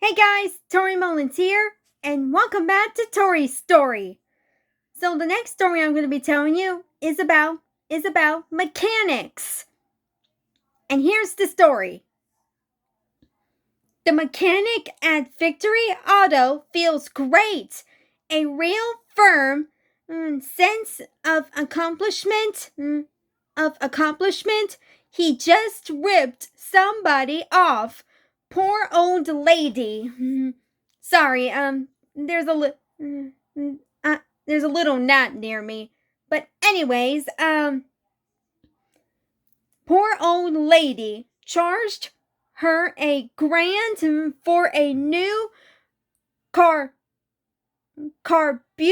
Hey guys, Torrie Mullins here, and welcome back to Torrie's story. So the next story I'm going to be telling you is about mechanics. And here's the story. The mechanic at Victory Auto feels great. A real firm sense of accomplishment. He just ripped somebody off. Poor old lady. Sorry, there's a there's a little gnat near me. But anyways, poor old lady charged her a grand for a new car carburetor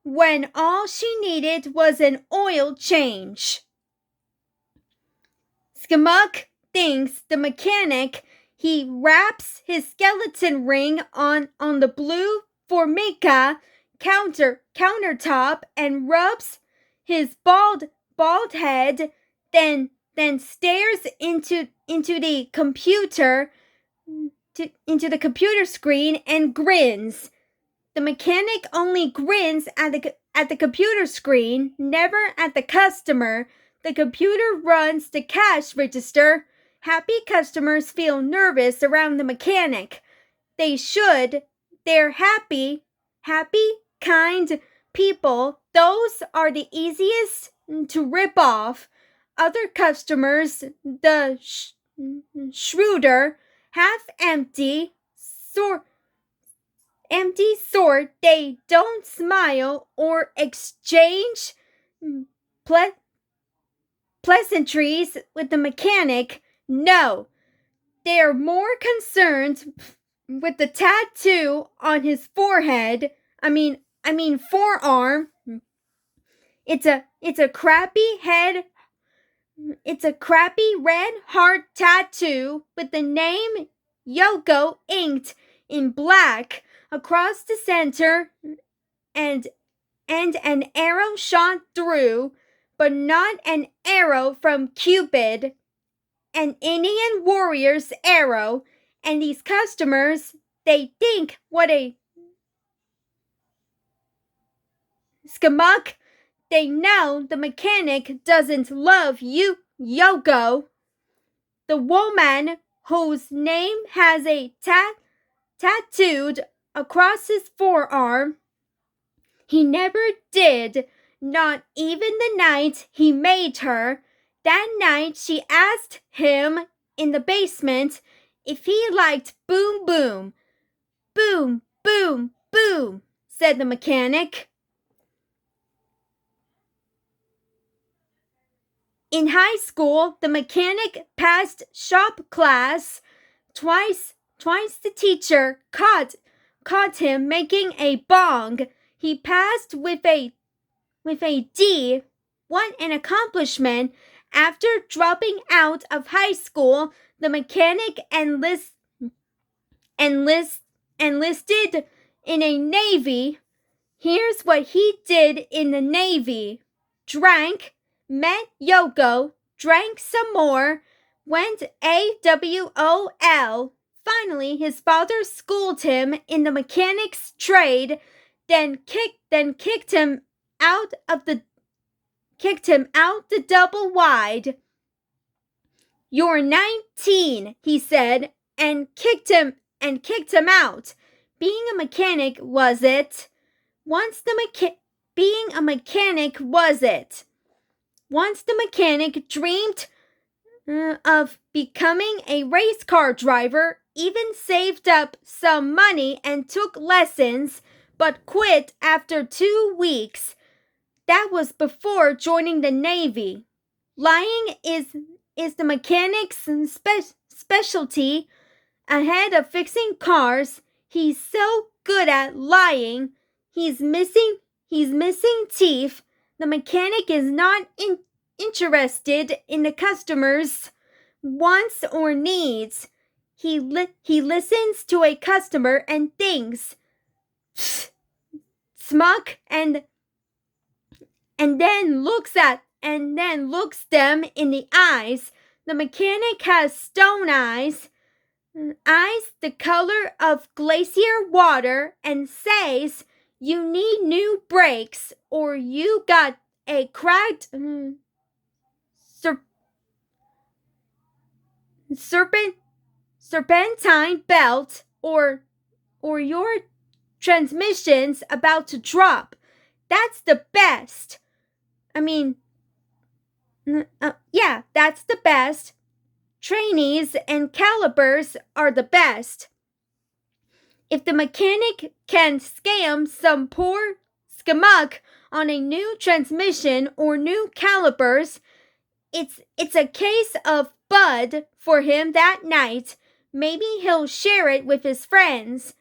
when all she needed was an oil change. Skamuk thinks the mechanic. He wraps his skeleton ring on the blue Formica countertop and rubs his bald head, then stares into the computer screen and grins. The mechanic only grins at the computer screen, never at the customer. The computer runs the cash register. Happy customers feel nervous around the mechanic. They should. They're happy, kind people. Those are the easiest to rip off. Other customers, the shrewder, half-empty, sort, they don't smile or exchange pleasantries with the mechanic. No, they are more concerned with the tattoo on his forehead. I mean forearm. It's a crappy head. It's a crappy red heart tattoo with the name Yoko inked in black across the center, and an arrow shot through, but not an arrow from Cupid, an Indian warrior's arrow. And these customers, they think, what a skamuk. They know the mechanic doesn't love you, Yoko. The woman whose name has a tattooed across his forearm. He never did, not even the night he made her. That night she asked him in the basement if he liked boom boom. Boom, boom, boom, said the mechanic. In high school, the mechanic passed shop class. Twice the teacher caught him making a bong. He passed with a D. What an accomplishment! After dropping out of high school, the mechanic enlisted in a Navy. Here's what he did in the Navy. Drank, met Yoko, drank some more, went AWOL. Finally, his father schooled him in the mechanic's trade, then kicked him out the double wide. You're 19, he said, and kicked him out. Being a mechanic, was it? Once the mechanic dreamed of becoming a race car driver, even saved up some money and took lessons, but quit after 2 weeks. That was before joining the Navy. Lying is the mechanic's specialty. Ahead of fixing cars, he's so good at lying. He's missing teeth. The mechanic is not interested in the customer's wants or needs. He listens to a customer and thinks, smuck, and then looks them in the eyes. The mechanic has stone eyes the color of glacier water, and says you need new brakes or you got a cracked serpent serpentine belt or your transmission's about to drop. That's the best. I mean, yeah, that's the best. Trainees and calipers are the best. If the mechanic can scam some poor scamuck on a new transmission or new calipers, it's a case of bud for him that night. Maybe he'll share it with his friends,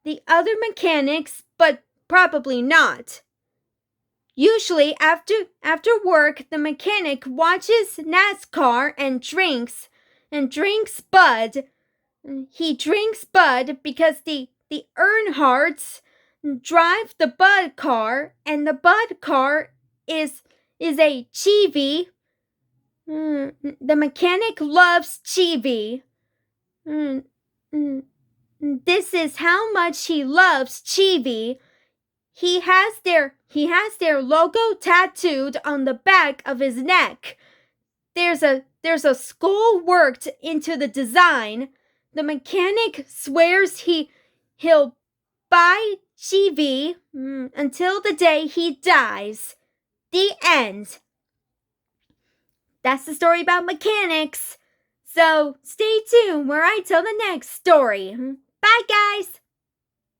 the other mechanics, but probably not. Usually after work, the mechanic watches NASCAR and drinks Bud. He drinks Bud because the Earnhardts drive the Bud car, and the Bud car is a Chevy. The mechanic loves Chevy. This is how much he loves Chevy. He has their logo tattooed on the back of his neck. There's a skull worked into the design. The mechanic swears he'll buy Chevy until the day he dies. The end. That's the story about mechanics. So stay tuned where I tell the next story. Bye, guys.